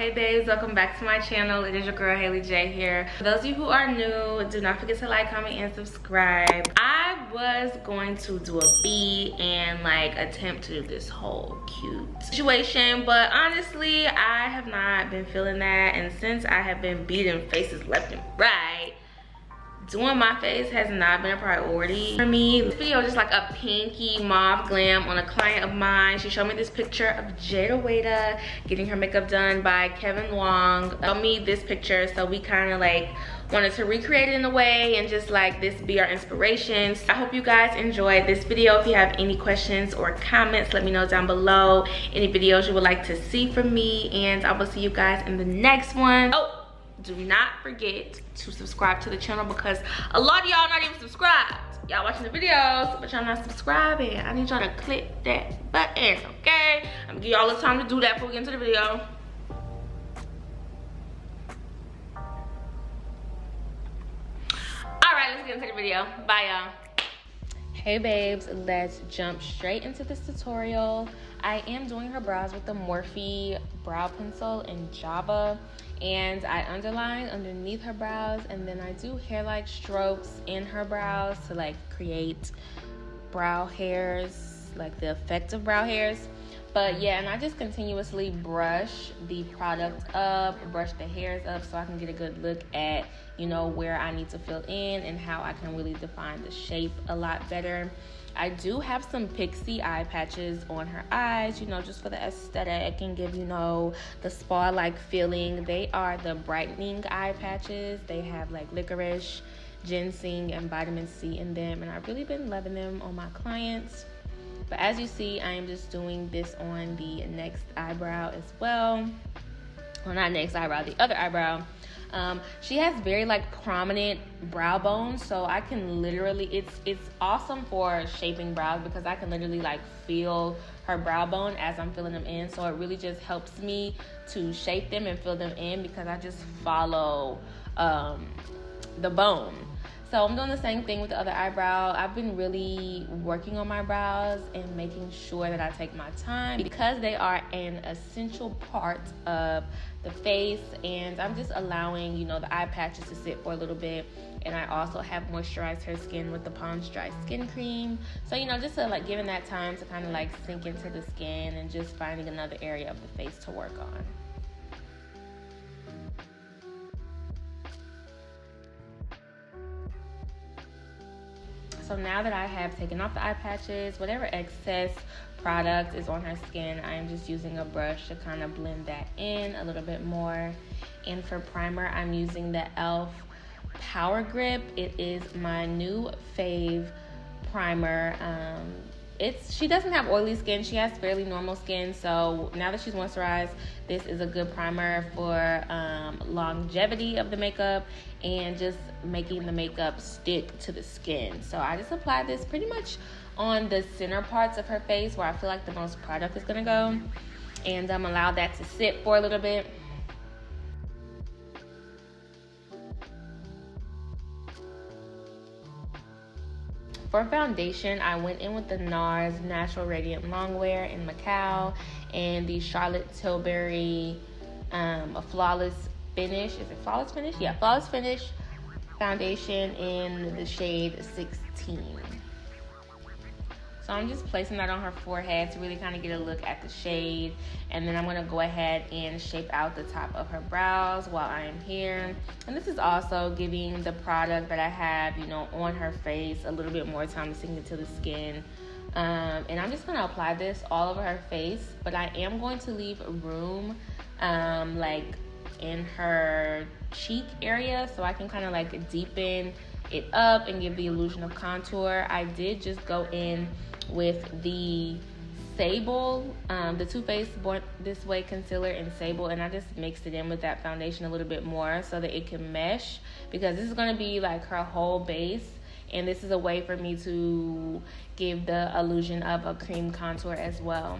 Hey babes, welcome back to my channel. It is your girl Haley J here. For those of you who are new, do not forget to like, comment, and subscribe. I was going to do a beat and like attempt to do this whole cute situation, but honestly I have not been feeling that, and since I have been beating faces left and right, doing my face has not been a priority for me. This video is just like a pinky mauve glam on a client of mine. She showed me this picture of Jada Wada getting her makeup done by Kevin Wong. Showed me this picture, so we kind of like wanted to recreate it in a way and just like this be our inspiration. So I hope you guys enjoyed this video. If you have any questions or comments, let me know down below. Any videos you would like to see from me, and I will see you guys in the next one. Oh, do not forget to subscribe to the channel because a lot of y'all not even subscribed. Y'all watching the videos, but y'all not subscribing. I need y'all to click that button, okay? I'm gonna give y'all the time to do that before we get into the video. All right, let's get into the video. Bye, y'all. Hey babes, let's jump straight into this tutorial. I am doing her brows with the Morphe brow pencil in Java, and I underline underneath her brows, and then I do hair-like strokes in her brows to like create brow hairs, like the effect of brow hairs. But yeah, and I just continuously brush the product up, brush the hairs up, so I can get a good look at, you know, where I need to fill in and how I can really define the shape a lot better. I do have some pixie eye patches on her eyes, you know, just for the aesthetic and give, you know, the spa-like feeling. They are the brightening eye patches. They have like licorice, ginseng, and vitamin C in them, and I've really been loving them on my clients. But as you see, I am just doing this on the next eyebrow as well. Well, not next eyebrow, the other eyebrow. She has very like prominent brow bones, so I can literally, it's awesome for shaping brows because I can literally like feel her brow bone as I'm filling them in. So it really just helps me to shape them and fill them in because I just follow the bone. So I'm doing the same thing with the other eyebrow. I've been really working on my brows and making sure that I take my time because they are an essential part of the face, and I'm just allowing, you know, the eye patches to sit for a little bit. And I also have moisturized her skin with the Pond's Dry Skin Cream. So, you know, just to like giving that time to kind of like sink into the skin and just finding another area of the face to work on. So now that I have taken off the eye patches, whatever excess product is on her skin, I am just using a brush to kind of blend that in a little bit more. And for primer, I'm using the e.l.f. Power Grip. It is my new fave primer. She doesn't have oily skin. She has fairly normal skin. So now that she's moisturized, this is a good primer for longevity of the makeup and just making the makeup stick to the skin. So I just apply this pretty much on the center parts of her face where I feel like the most product is gonna go, and allow that to sit for a little bit. For foundation, I went in with the NARS Natural Radiant Longwear in Macau and the Charlotte Tilbury a Flawless Finish. Is it Flawless Finish? Yeah, Flawless Finish foundation in the shade 16. So I'm just placing that on her forehead to really kind of get a look at the shade. And then I'm going to go ahead and shape out the top of her brows while I am here. And this is also giving the product that I have, you know, on her face a little bit more time to sink into the skin. And I'm just going to apply this all over her face. But I am going to leave room like in her cheek area so I can kind of like deepen it up and give the illusion of contour. I did just go in with the Sable, the Too Faced Born This Way concealer in Sable, and I just mixed it in with that foundation a little bit more so that it can mesh, because this is going to be like her whole base, and this is a way for me to give the illusion of a cream contour as well.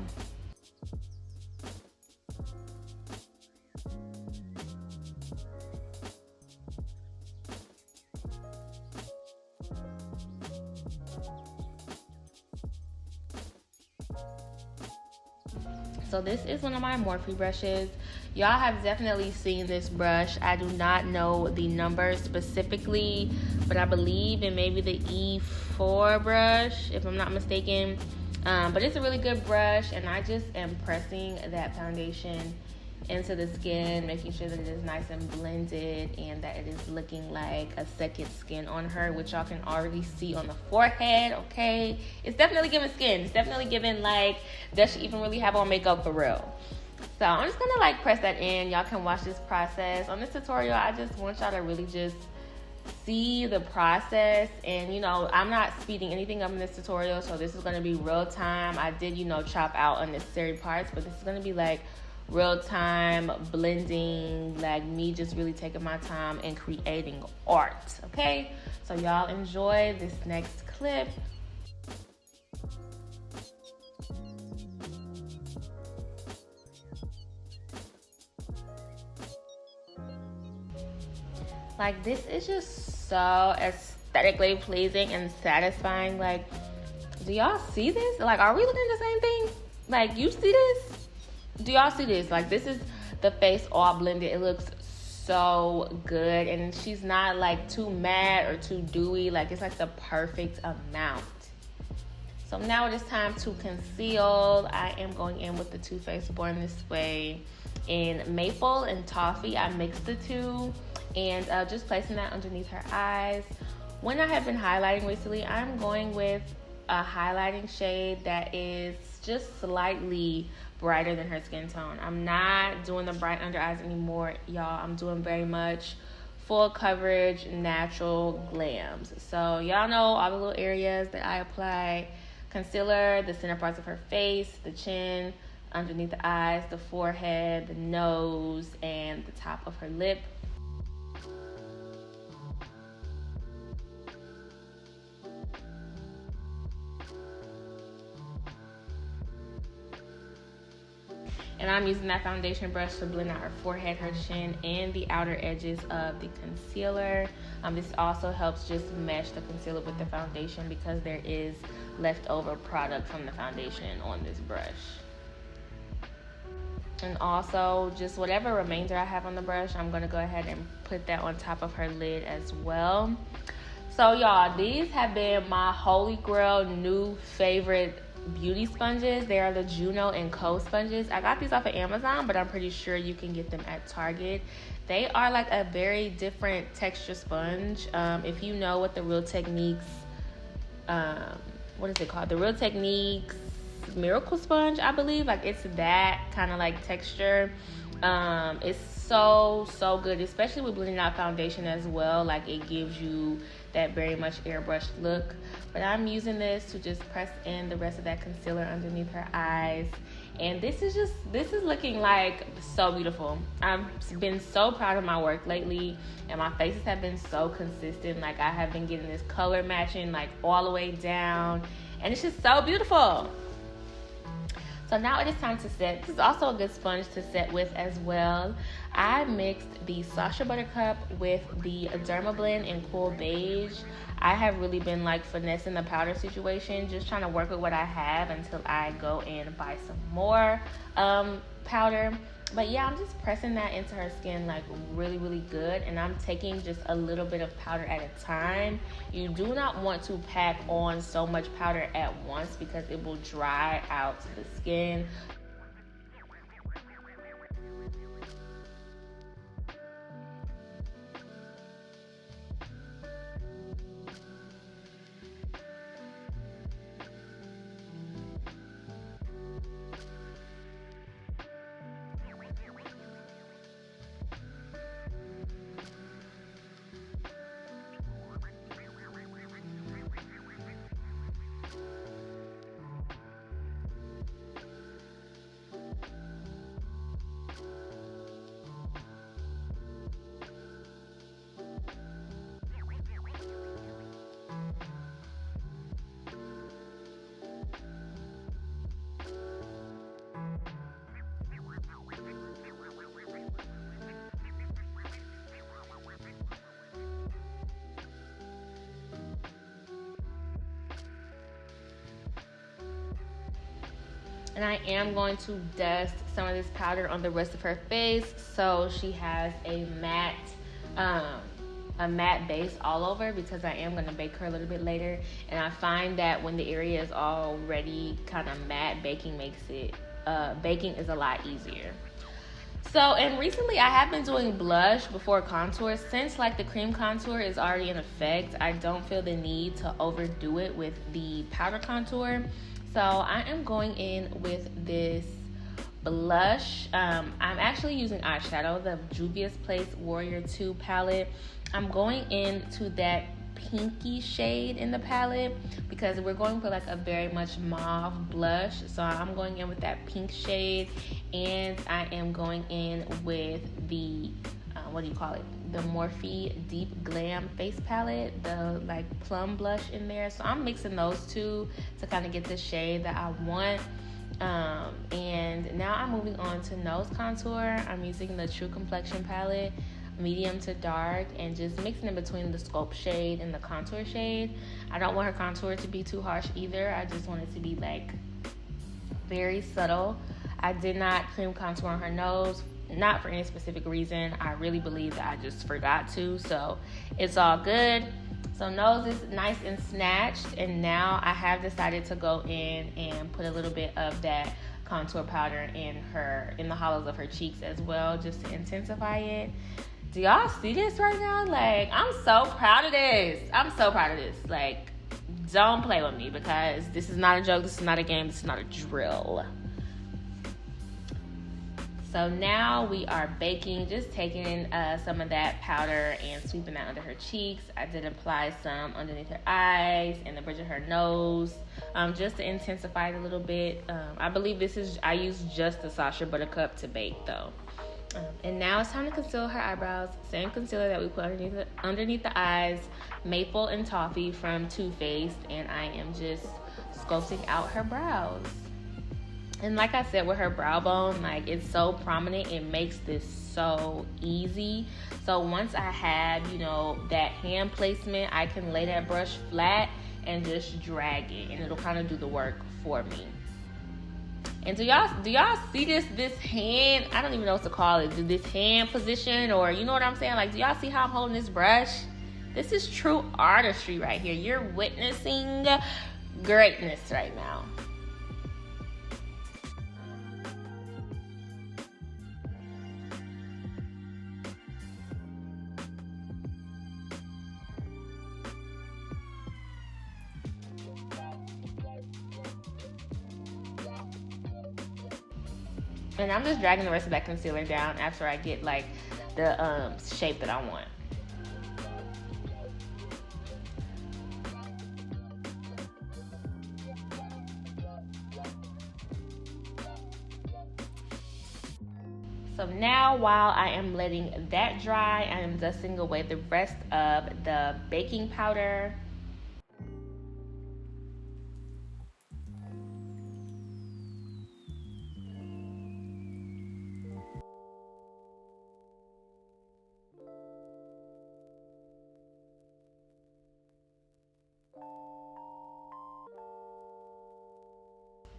So this is one of my Morphe brushes. Y'all have definitely seen this brush. I do not know the number specifically, but I believe it may be the E4 brush, if I'm not mistaken. But it's a really good brush, and I just am pressing that foundation into the skin, making sure that it is nice and blended and that it is looking like a second skin on her, which y'all can already see on the forehead. Okay, it's definitely giving skin. It's definitely giving like, does she even really have on makeup for real? So I'm just gonna like press that in. Y'all can watch this process. On this tutorial, I just want y'all to really just see the process. And you know, I'm not speeding anything up in this tutorial, so this is gonna be real time. I did, you know, chop out unnecessary parts, but this is gonna be like real time blending, like me just really taking my time and creating art. Okay, so y'all enjoy this next clip. Like, this is just so aesthetically pleasing and satisfying. Like, do y'all see this? Like, are we looking at the same thing? Like, you see this? Do y'all see this? Like, this is the face all blended. It looks so good, and she's not like too matte or too dewy. Like, it's like the perfect amount. So now it is time to conceal. I am going in with the Too Faced Born This Way in Maple and Toffee. I mixed the two, and just placing that underneath her eyes. When I have been highlighting recently, I'm going with a highlighting shade that is just slightly brighter than her skin tone. I'm not doing the bright under eyes anymore, y'all. I'm doing very much full coverage, natural glams. So y'all know all the little areas that I apply concealer: the center parts of her face, the chin, underneath the eyes, the forehead, the nose, and the top of her lip. And I'm using that foundation brush to blend out her forehead, her chin, and the outer edges of the concealer. This also helps just mesh the concealer with the foundation because there is leftover product from the foundation on this brush. And also, just whatever remainder I have on the brush, I'm going to go ahead and put that on top of her lid as well. So y'all, these have been my holy grail new favorite beauty sponges. They are the Juno & Co sponges. I got these off of Amazon, but I'm pretty sure you can get them at Target. They are like a very different texture sponge. If you know what the Real Techniques, what is it called? The Real Techniques Miracle Sponge, I believe. Like, it's that kind of like texture. It's so good, especially with blending out foundation as well. Like, it gives you that very much airbrushed look. But I'm using this to just press in the rest of that concealer underneath her eyes, and this is looking like so beautiful. I've been so proud of my work lately, and my faces have been so consistent. Like, I have been getting this color matching like all the way down, and it's just so beautiful. So now it is time to set. This is also a good sponge to set with as well. I mixed the Sacha Buttercup with the Dermablend in Cool Beige. I have really been like finessing the powder situation, just trying to work with what I have until I go and buy some more powder. But yeah, I'm just pressing that into her skin like really good, and I'm taking just a little bit of powder at a time. You do not want to pack on so much powder at once because it will dry out the skin. And I am going to dust some of this powder on the rest of her face so she has a matte base all over, because I am going to bake her a little bit later. And I find that when the area is already kind of matte, baking is a lot easier. So, and recently I have been doing blush before contour. Since like the cream contour is already in effect, I don't feel the need to overdo it with the powder contour. So I am going in with this blush. I'm actually using eyeshadow, the Juvia's Place Warrior 2 palette. I'm going into that pinky shade in the palette because we're going for like a very much mauve blush. So I'm going in with that pink shade, and I am going in with the the Morphe Deep Glam face palette, the like plum blush in there. So I'm mixing those two to kind of get the shade that I want. And now I'm moving on to nose contour. I'm using the True Complexion palette, medium to dark, and just mixing in between the sculpt shade and the contour shade. I don't want her contour to be too harsh either. I just want it to be like very subtle. I did not cream contour on her nose, not for any specific reason. I really believe that I just forgot to, so it's all good. So nose is nice and snatched, and now I have decided to go in and put a little bit of that contour powder in the hollows of her cheeks as well, just to intensify it. Do y'all see this right now? Like, I'm so proud of this. Like, don't play with me, because this is not a joke. This is not a game. This is not a drill. So now we are baking, just taking some of that powder and sweeping that under her cheeks. I did apply some underneath her eyes and the bridge of her nose, just to intensify it a little bit. I believe I used just the Sacha Buttercup to bake though. And now it's time to conceal her eyebrows. Same concealer that we put underneath the eyes, Maple and Toffee from Too Faced, and I am just sculpting out her brows. And like I said, with her brow bone, like, it's so prominent, it makes this so easy. So once I have, that hand placement, I can lay that brush flat and just drag it, and it'll kind of do the work for me. And do y'all see this hand? I don't even know what to call it. This hand position, or you know what I'm saying? Like, do y'all see how I'm holding this brush? This is true artistry right here. You're witnessing greatness right now. And I'm just dragging the rest of that concealer down after I get like the shape that I want. So now, while I am letting that dry, I am dusting away the rest of the baking powder.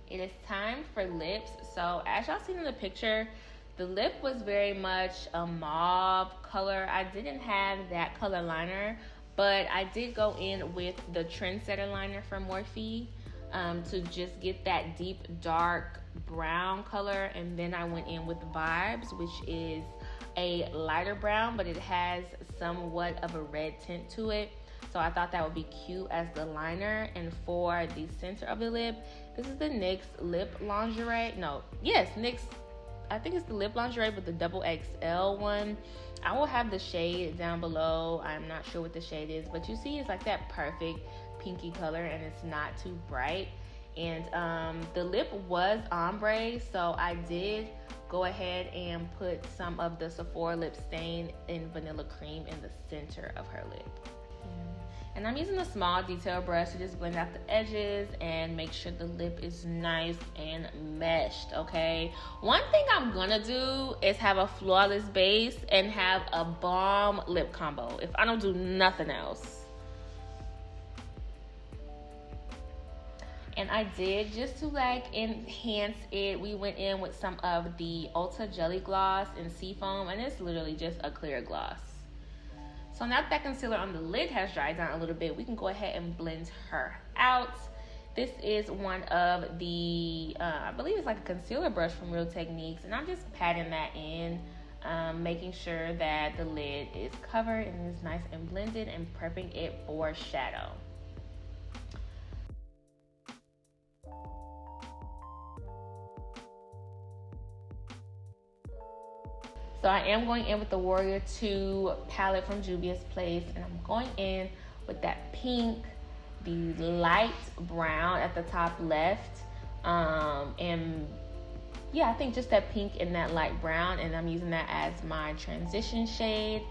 It is time for lips. So as y'all seen in the picture, the lip was very much a mauve color. I didn't have that color liner, but I did go in with the Trendsetter liner from Morphe to just get that deep dark brown color. And then I went in with Vibes, which is a lighter brown, but it has somewhat of a red tint to it. So I thought that would be cute as the liner. And for the center of the lip, this is the NYX Lip Lingerie. NYX, I think it's the Lip Lingerie, but the double XL one. I will have the shade down below. I'm not sure what the shade is, but you see it's like that perfect pinky color, and it's not too bright. And the lip was ombre, so I did go ahead and put some of the Sephora lip stain in Vanilla Cream in the center of her lip. And I'm using a small detail brush to just blend out the edges and make sure the lip is nice and meshed, okay? One thing I'm gonna do is have a flawless base and have a bomb lip combo if I don't do nothing else. And I did, just to like enhance it, we went in with some of the Ulta Jelly Gloss in Seafoam, and it's literally just a clear gloss. So now that concealer on the lid has dried down a little bit, we can go ahead and blend her out. This is one of the, I believe it's like a concealer brush from Real Techniques, and I'm just patting that in, making sure that the lid is covered and is nice and blended, and prepping it for shadow. So I am going in with the Warrior 2 palette from Juvia's Place, and I'm going in with that pink, the light brown at the top left, and yeah, I think just that pink and that light brown, and I'm using that as my transition shade.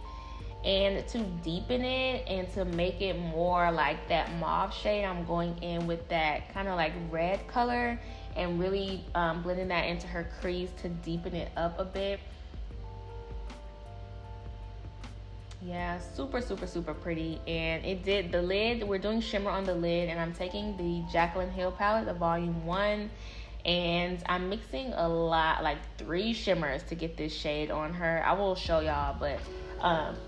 And to deepen it and to make it more like that mauve shade, I'm going in with that kind of like red color and really blending that into her crease to deepen it up a bit. Yeah, super, super, super pretty. And it did the lid. We're doing shimmer on the lid, and I'm taking the Jaclyn Hill palette, the volume 1, and I'm mixing a lot, like 3 shimmers to get this shade on her. I will show y'all, but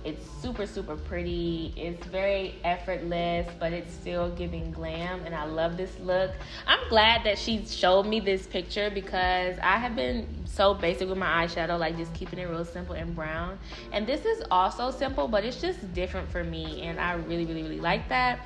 it's super, super pretty. It's very effortless, but it's still giving glam, and I love this look. I'm glad that she showed me this picture, because I have been so basic with my eyeshadow, like just keeping it real simple and brown. And this is also simple, but it's just different for me, and I really, really, really like that.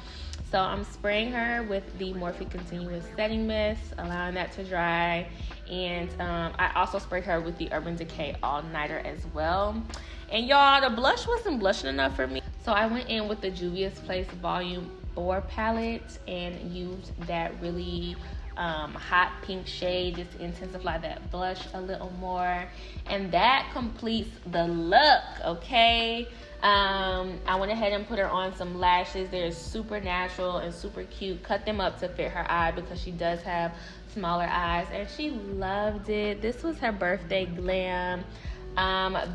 So I'm spraying her with the Morphe Continuous Setting Mist, allowing that to dry. And I also sprayed her with the Urban Decay All Nighter as well. And y'all, the blush wasn't blushing enough for me, so I went in with the Juvia's Place Volume 4 palette and used that really hot pink shade just to intensify that blush a little more. And that completes the look, okay? I went ahead and put her on some lashes. They're super natural and super cute. Cut them up to fit her eye, because she does have smaller eyes, and she loved it. This was her birthday glam.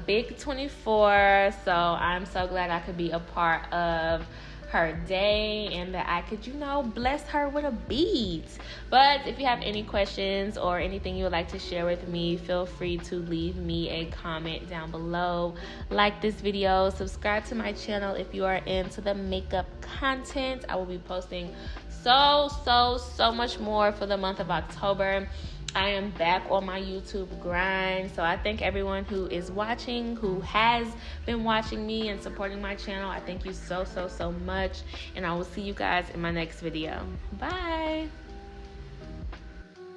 Big 24, so I'm so glad I could be a part of her day and that I could, you know, bless her with a bead. But if you have any questions or anything you would like to share with me, feel free to leave me a comment down below. Like this video, subscribe to my channel if you are into the makeup content. I will be posting so much more for the month of October. I am back on my YouTube grind, so I thank everyone who is watching, who has been watching me and supporting my channel. I thank you so much, and I will see you guys in my next video. Bye.